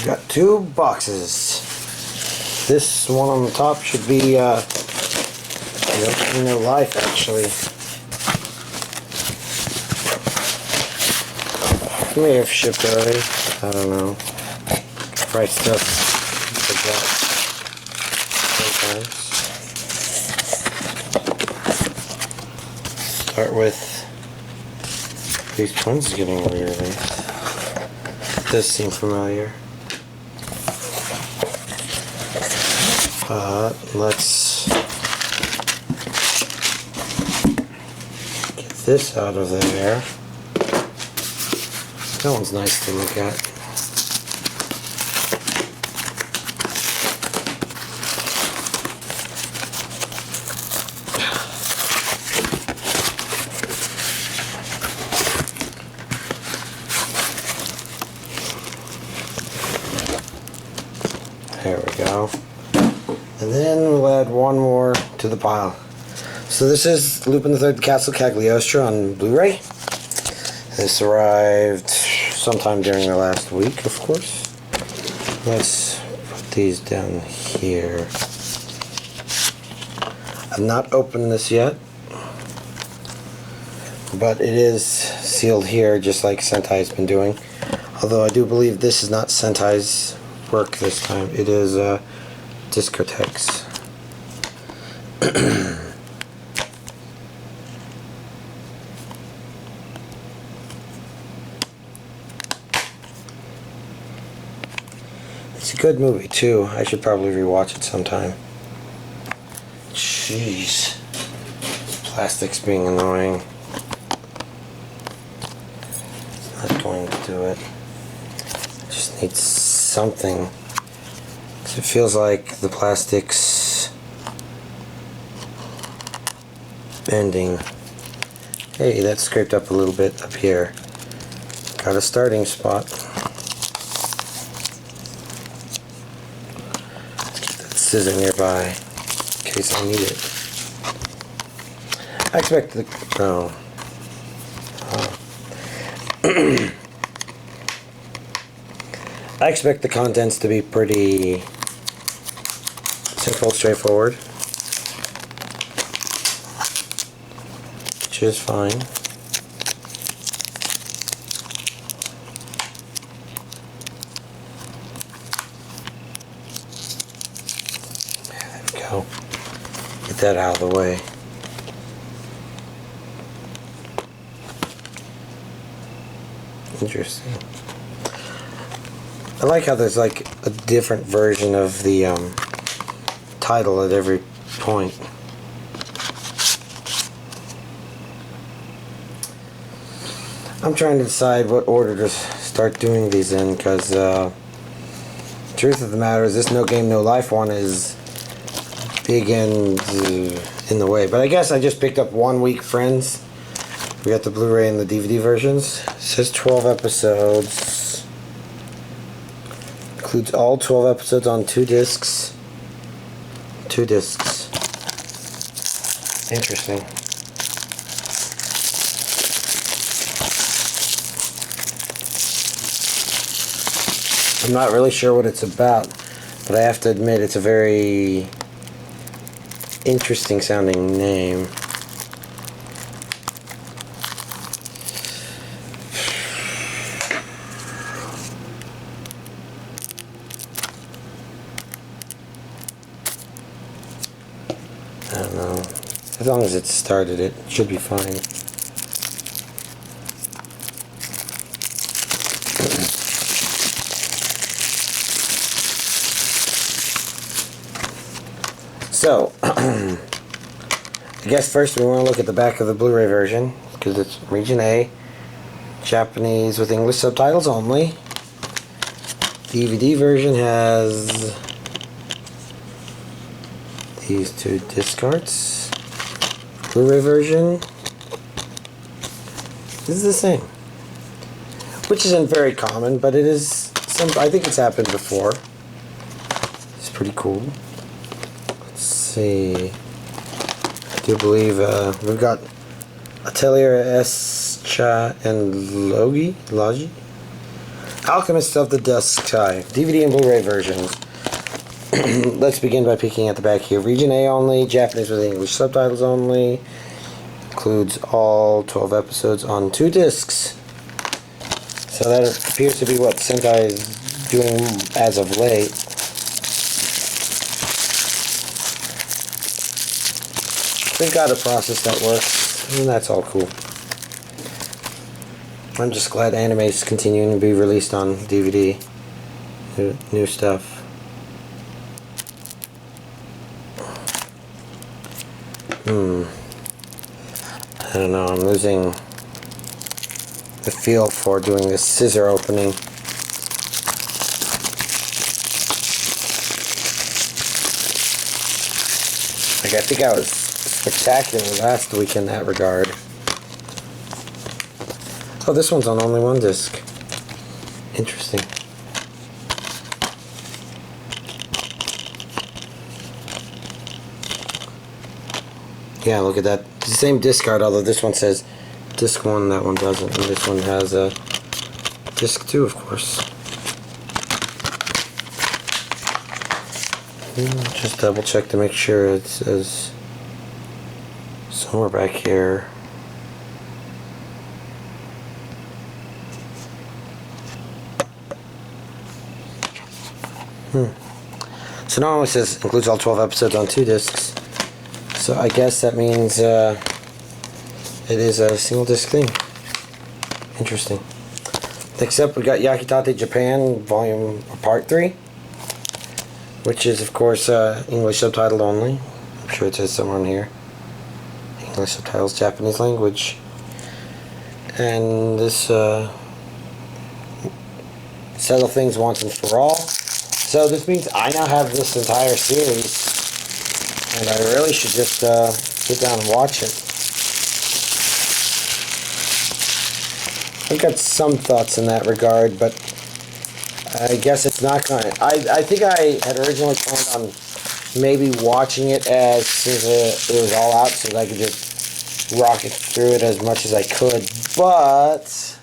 We got two boxes. This one on the top should be no life actually. It may have shipped already. I don't know. Price stuff. Forget. Sometimes. Start with these twins getting weirdly. Does seem familiar. Let's get this out of there. That one's nice to look at. There we go. And then we'll add one more to the pile. So this is Lupin III Castle Cagliostro on Blu-ray. This arrived sometime during the last week, of course. Let's put these down here. I've not opened this yet, but it is sealed here just like Sentai's been doing. Although I do believe this is not Sentai's work this time. It is Discotheques. It's a good movie too. I should probably rewatch it sometime. Jeez. Plastic's being annoying. Not going to do it. Just need something. It feels like the plastic's bending. Hey, that scraped up a little bit up here. Got a starting spot. Let's keep that scissor nearby in case I need it. I expect the... oh. I expect the contents to be pretty simple, straightforward, which is fine. There we go. Get that out of the way. Interesting. I like how there's like a different version of the title at every point. I'm trying to decide what order to start doing these in, because truth of the matter is this No Game No Life one is big and in the way. But I guess I just picked up 1 week Friends. We got the Blu-ray and the DVD versions. It says 12 episodes. Includes all 12 episodes on 2 discs. 2 discs. Interesting. I'm not really sure what it's about, but I have to admit it's a very interesting sounding name. I don't know. As long as it started, it should be fine. So, I guess first we want to look at the back of the Blu-ray version, because it's Region A, Japanese with English subtitles only. DVD version has these 2 disc arts. Blu-ray version is the same, which isn't very common, but it is some. I think it's happened before. It's pretty cool. Let's see. I do believe we've got Atelier, Escha, and Logy. Alchemists of the Dusk DVD and Blu-ray versions. Let's begin by peeking at the back here. Region A only, Japanese with English subtitles only. Includes all 12 episodes on 2 discs. So that appears to be what Sentai is doing as of late. They've got a process that works, and that's all cool. I'm just glad anime is continuing to be released on DVD. New stuff. I don't know, I'm losing the feel for doing this scissor opening. Like, I think I was spectacular last week in that regard. Oh, this one's on only 1 disc. Interesting. Yeah, look at that. It's the same disc art, although this one says disc 1, that one doesn't. And this one has a disc 2, of course. Just double check to make sure it says somewhere back here. So not only says includes all 12 episodes on 2 discs. So I guess that means it is a single disc thing. Interesting. Next up, we got Yakitate Japan Part 3, which is of course English subtitled only. I'm sure it says somewhere on here. English subtitles, Japanese language, and this settle things once and for all. So this means I now have this entire series. And I really should just sit down and watch it. I've got some thoughts in that regard, but I guess it's not going to... I think I had originally planned on maybe watching it as soon as it was all out so that I could just rock it through it as much as I could. But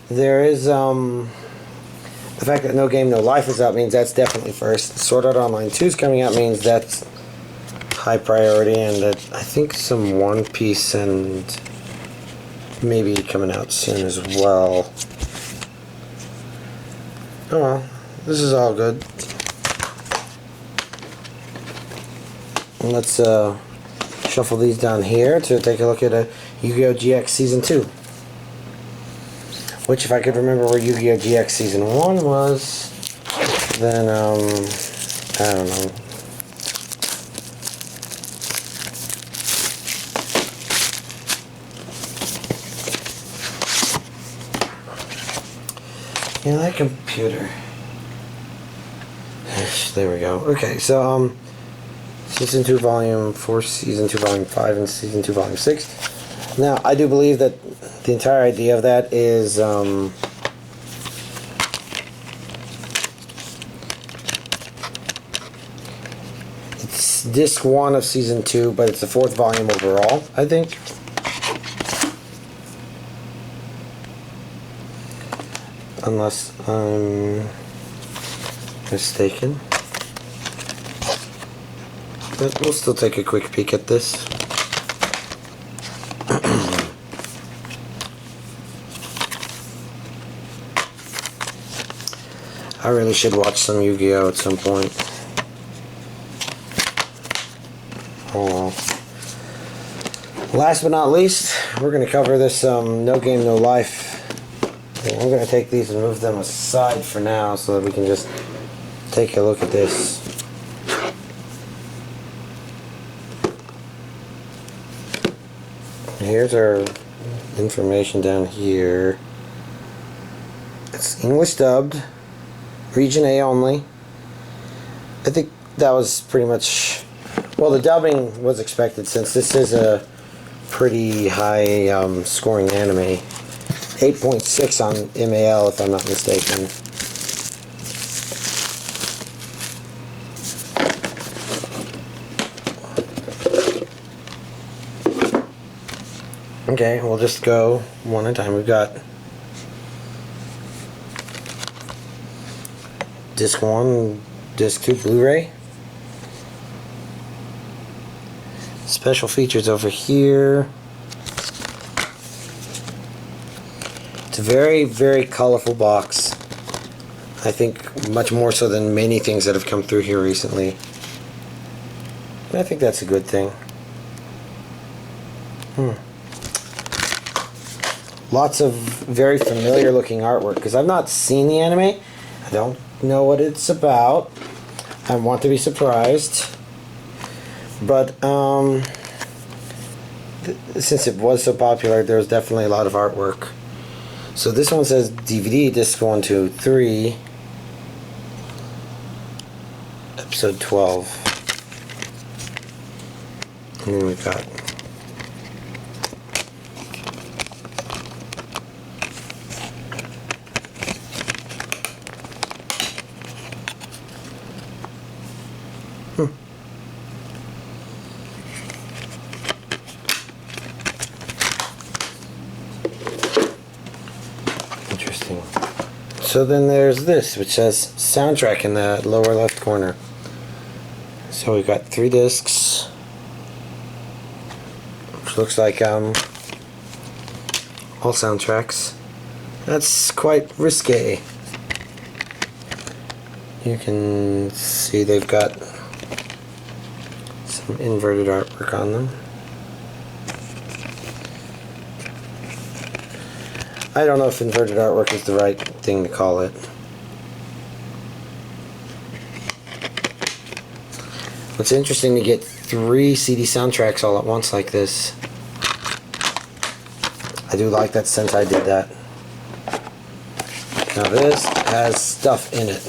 there is... the fact that No Game, No Life is out means that's definitely first. Sword Art Online 2 is coming out means that's high priority, and I think some One Piece and maybe coming out soon as well. Oh well, this is all good. And let's shuffle these down here to take a look at Yu-Gi-Oh! GX Season 2. Which, if I could remember where Yu-Gi-Oh! GX Season 1 was, then, I don't know. Yeah, that computer. There we go. Okay, so, Season 2, Volume 4, Season 2, Volume 5, and Season 2, Volume 6. Now, I do believe that the entire idea of that is, it's Disc 1 of Season 2, but it's the 4th volume overall, I think. Unless I'm mistaken. But we'll still take a quick peek at this. I really should watch some Yu-Gi-Oh! At some point. Oh well. Last but not least, we're going to cover this No Game, No Life. I'm going to take these and move them aside for now so that we can just take a look at this. Here's our information down here. It's English dubbed, Region A only. I think that was pretty much, well, the dubbing was expected since this is a pretty high scoring anime. 8.6 on MAL if I'm not mistaken. Okay, we'll just go one at a time. We've got Disc 1, Disc 2 Blu-ray. Special features over here. It's a very, very colorful box. I think much more so than many things that have come through here recently. And I think that's a good thing. Lots of very familiar looking artwork, because I've not seen the anime. I don't know what it's about. I want to be surprised. But since it was so popular, there's definitely a lot of artwork. So this one says DVD, disc 1, 2, 3, episode 12. And then we've got interesting. So then there's this, which says soundtrack in the lower left corner. So we've got 3 discs, which looks like all soundtracks. That's quite risque. You can see they've got some inverted artwork on them. I don't know if inverted artwork is the right thing to call it. It's interesting to get 3 CD soundtracks all at once like this. I do like that Sentai did that. Now this has stuff in it.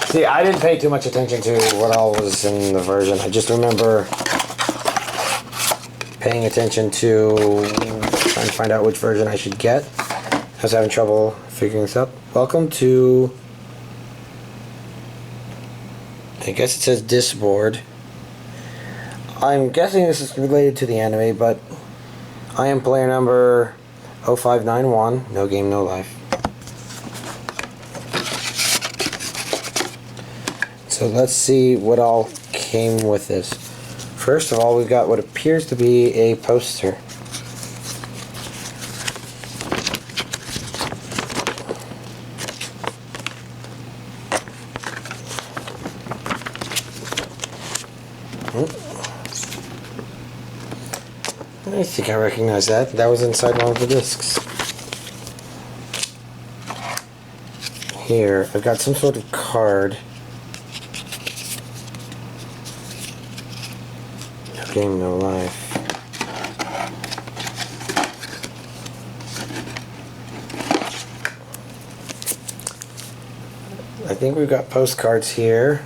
See, I didn't pay too much attention to what all was in the version. I just remember paying attention to trying to find out which version I should get. I was having trouble figuring this out. Welcome to, I guess it says disc board. I'm guessing this is related to the anime, but I am player number 0591, no game, no life. So let's see what all came with this. First of all, we've got what appears to be a poster. I think I recognize that. That was inside one of the discs. Here, I've got some sort of card. No game, no life. I think we've got postcards here.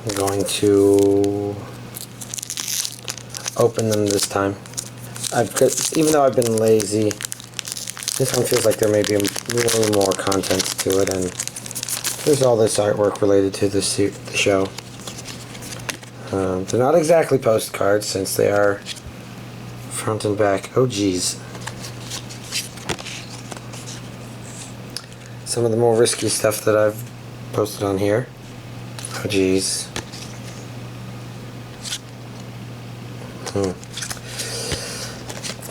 I'm going to open them this time. Even though I've been lazy, this one feels like there may be a little more content to it, and there's all this artwork related to the show. They're not exactly postcards since they are front and back. Oh geez. Some of the more risky stuff that I've posted on here. Oh geez.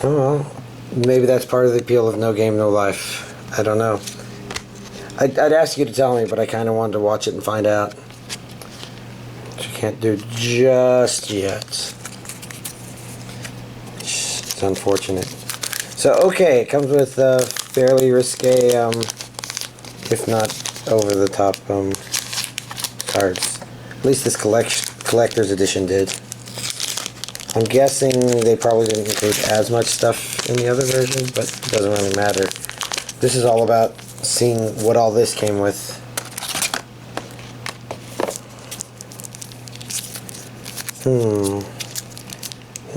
Oh well, maybe that's part of the appeal of No Game, No Life. I don't know. I'd ask you to tell me, but I kind of wanted to watch it and find out. Which I can't do just yet. It's unfortunate. So, okay, it comes with fairly risque, if not over-the-top cards. At least this collector's edition did. I'm guessing they probably didn't include as much stuff in the other version, but it doesn't really matter. This is all about seeing what all this came with. I'm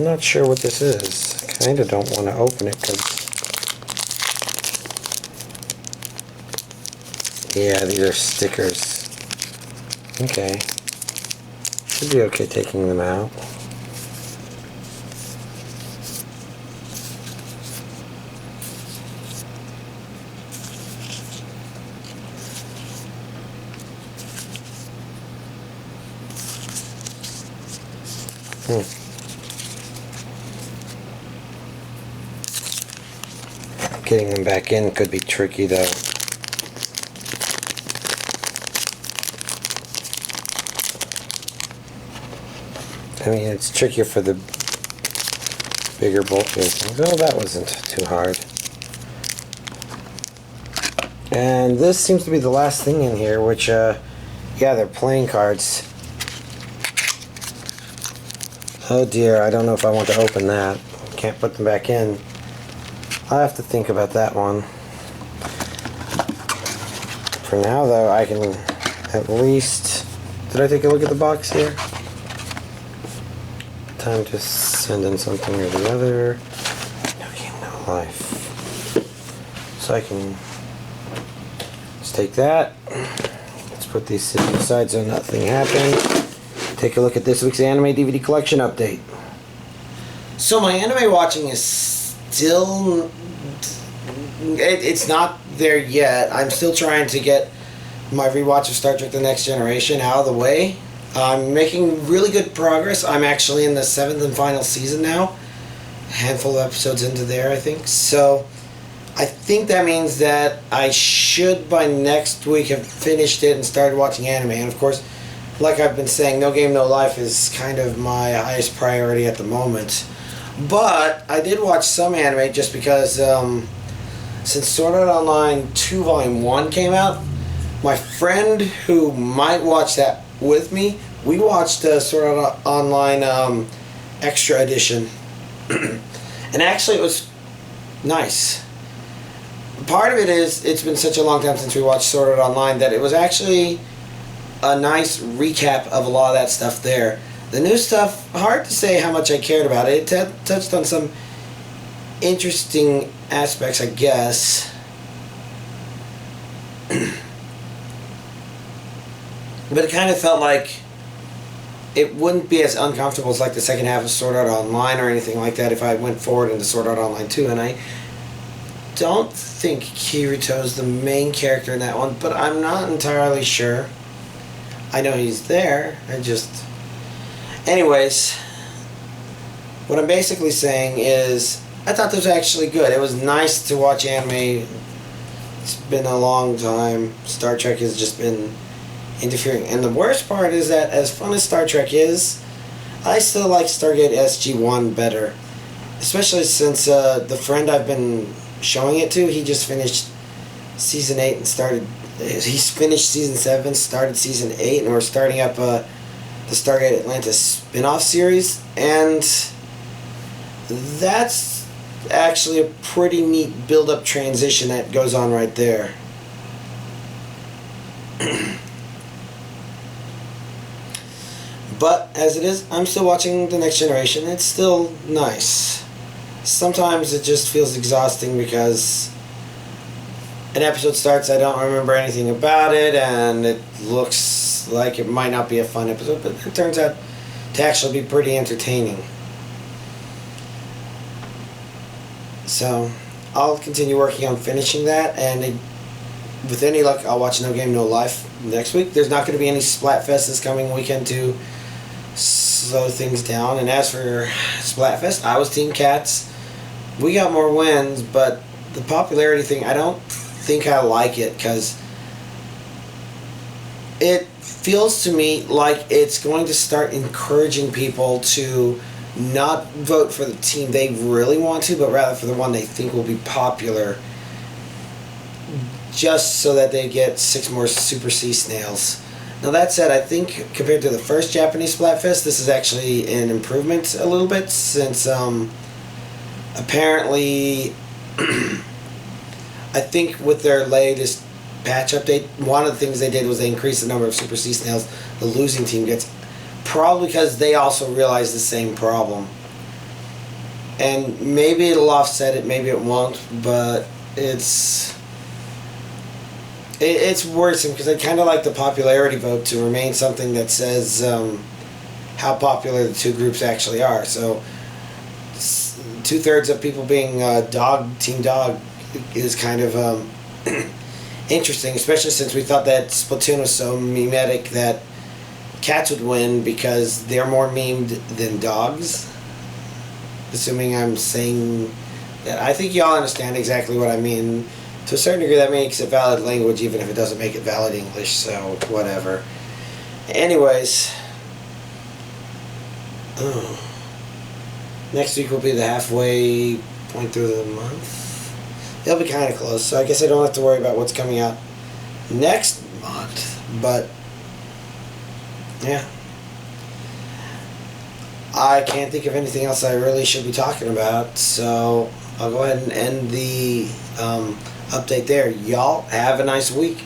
not sure what this is. I kinda don't want to open it because... yeah, these are stickers. Okay. Should be okay taking them out. Getting them back in could be tricky though. I mean, it's trickier for the bigger, bulkier things. Oh, that wasn't too hard. And this seems to be the last thing in here, which, yeah, they're playing cards. Oh dear, I don't know if I want to open that. Can't put them back in. I'll have to think about that one. For now, though, I can at least... Did I take a look at the box here? Time to send in something or the other. No game, no life. So I can just take that. Let's put these sitting aside so nothing happened. Take a look at this week's anime DVD collection update. So my anime watching is still... It's not there yet. I'm still trying to get my rewatch of Star Trek The Next Generation out of the way. I'm making really good progress. I'm actually in the 7th and final season now. A handful of episodes into there, I think. So I think that means that I should by next week have finished it and started watching anime. And of course, like I've been saying, No Game, No Life is kind of my highest priority at the moment. But I did watch some anime just because since Sword Art Online 2 Volume 1 came out, my friend who might watch that with me, we watched Sword Art Online Extra Edition. And actually it was nice. Part of it is, it's been such a long time since we watched Sword Art Online that it was actually a nice recap of a lot of that stuff there. The new stuff, hard to say how much I cared about it. It touched on some interesting aspects, I guess. But it kind of felt like it wouldn't be as uncomfortable as like the second half of Sword Art Online or anything like that if I went forward into Sword Art Online 2. And I don't think Kirito's the main character in that one, but I'm not entirely sure. I know he's there. Anyways, what I'm basically saying is I thought this was actually good. It was nice to watch anime. It's been a long time. Star Trek has just been interfering. And the worst part is that as fun as Star Trek is, I still like Stargate SG-1 better. Especially since the friend I've been showing it to, he just finished Season 8 and he's finished Season 7, started Season 8, and we're starting up the Stargate Atlantis spin-off series. And that's actually a pretty neat build-up transition that goes on right there. But as it is, I'm still watching The Next Generation. It's still nice. Sometimes it just feels exhausting because an episode starts, I don't remember anything about it, and it looks like it might not be a fun episode, but it turns out to actually be pretty entertaining. So I'll continue working on finishing that, and with any luck, I'll watch No Game, No Life next week. There's not going to be any Splatfest this coming weekend to slow things down. And as for Splatfest, I was Team Cats. We got more wins, but the popularity thing, I don't think I like it, because it feels to me like it's going to start encouraging people to not vote for the team they really want to, but rather for the one they think will be popular, just so that they get 6 more Super Sea Snails. Now that said, I think compared to the first Japanese Splatfest, this is actually an improvement a little bit, since apparently I think with their latest patch update, one of the things they did was they increased the number of Super Sea Snails the losing team gets, probably because they also realized the same problem. And maybe it'll offset it, maybe it won't, but it's worrisome, because I kind of like the popularity vote to remain something that says how popular the two groups actually are. So 2/3 of people being Team Dog is kind of interesting, especially since we thought that Splatoon was so mimetic that cats would win because they're more memed than dogs. Assuming I'm saying that. I think y'all understand exactly what I mean. To a certain degree, that makes it valid language, even if it doesn't make it valid English, so whatever. Anyways. Next week will be the halfway point through the month. It'll be kind of close, so I guess I don't have to worry about what's coming out next month. But, yeah. I can't think of anything else I really should be talking about, so I'll go ahead and end the update there. Y'all have a nice week.